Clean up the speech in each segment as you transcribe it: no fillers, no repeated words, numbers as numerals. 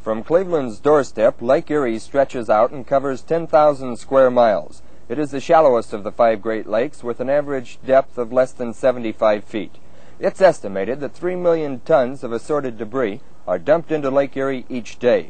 From Cleveland's doorstep, Lake Erie stretches out and covers 10,000 square miles. It is the shallowest of the 5 Great Lakes with an average depth of less than 75 feet. It's estimated that 3 million tons of assorted debris are dumped into Lake Erie each day.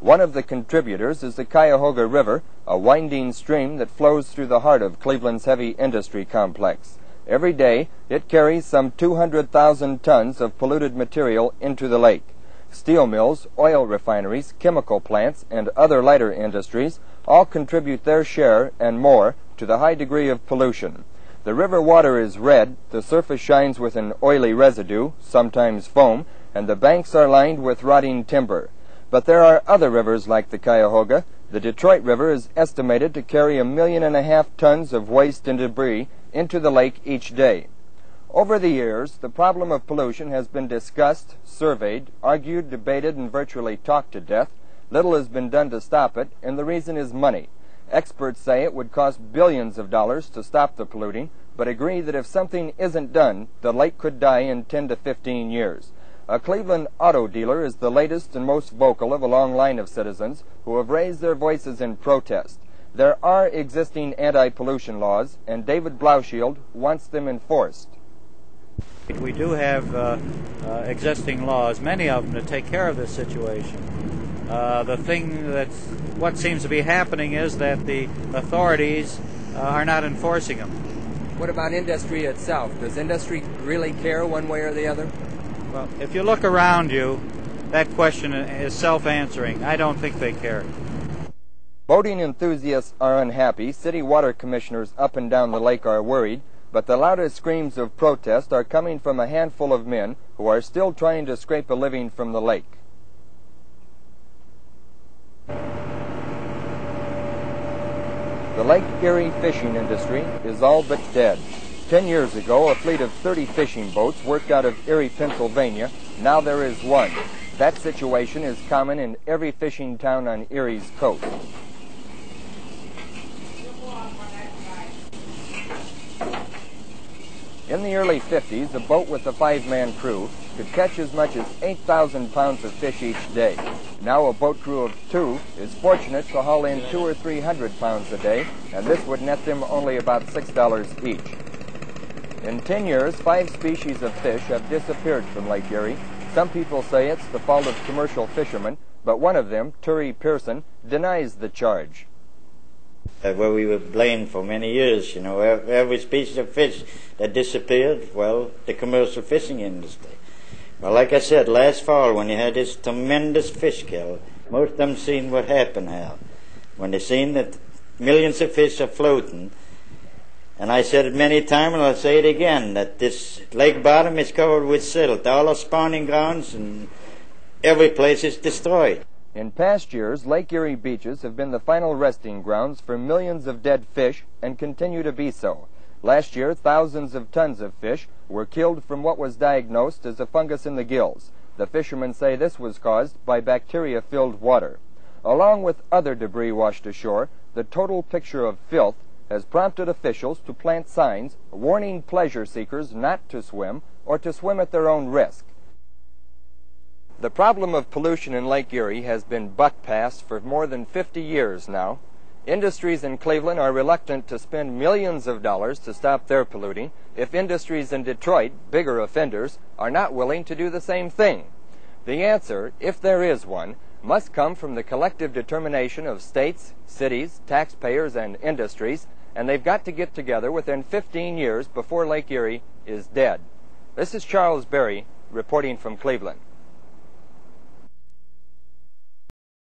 One of the contributors is the Cuyahoga River, a winding stream that flows through the heart of Cleveland's heavy industry complex. Every day, it carries some 200,000 tons of polluted material into the lake. Steel mills, oil refineries, chemical plants, and other lighter industries all contribute their share and more to the high degree of pollution. The river water is red, the surface shines with an oily residue, sometimes foam, and the banks are lined with rotting timber. But there are other rivers like the Cuyahoga. The Detroit River is estimated to carry 1.5 million tons of waste and debris into the lake each day. Over the years, the problem of pollution has been discussed, surveyed, argued, debated, and virtually talked to death. Little has been done to stop it, and the reason is money. Experts say it would cost billions of dollars to stop the polluting, but agree that if something isn't done, the lake could die in 10 to 15 years. A Cleveland auto dealer is the latest and most vocal of a long line of citizens who have raised their voices in protest. There are existing anti-pollution laws, and David Blauschild wants them enforced. We do have existing laws, many of them, to take care of this situation. What seems to be happening is that the authorities are not enforcing them. What about industry itself? Does industry really care one way or the other? Well, if you look around you, that question is self-answering. I don't think they care. Boating enthusiasts are unhappy. City water commissioners up and down the lake are worried. But the loudest screams of protest are coming from a handful of men who are still trying to scrape a living from the lake. The Lake Erie fishing industry is all but dead. 10 years ago, a fleet of 30 fishing boats worked out of Erie, Pennsylvania. Now there is one. That situation is common in every fishing town on Erie's coast. In the early 50s, a boat with a 5-man crew could catch as much as 8,000 pounds of fish each day. Now a boat crew of 2 is fortunate to haul in 200 or 300 pounds a day, and this would net them only about $6 each. In 10 years, 5 species of fish have disappeared from Lake Erie. Some people say it's the fault of commercial fishermen, but one of them, Terry Pearson, denies the charge. Where we were blamed for many years, every species of fish that disappeared, well, the commercial fishing industry. Well, like I said, last fall when you had this tremendous fish kill, most of them seen what happened now. When they seen that millions of fish are floating, and I said it many times and I'll say it again, that this lake bottom is covered with silt. All our spawning grounds and every place is destroyed. In past years, Lake Erie beaches have been the final resting grounds for millions of dead fish and continue to be so. Last year, thousands of tons of fish were killed from what was diagnosed as a fungus in the gills. The fishermen say this was caused by bacteria-filled water. Along with other debris washed ashore, the total picture of filth has prompted officials to plant signs warning pleasure seekers not to swim or to swim at their own risk. The problem of pollution in Lake Erie has been buck-passed for more than 50 years now. Industries in Cleveland are reluctant to spend millions of dollars to stop their polluting if industries in Detroit, bigger offenders, are not willing to do the same thing. The answer, if there is one, must come from the collective determination of states, cities, taxpayers, and industries, and they've got to get together within 15 years before Lake Erie is dead. This is Charles Berry reporting from Cleveland.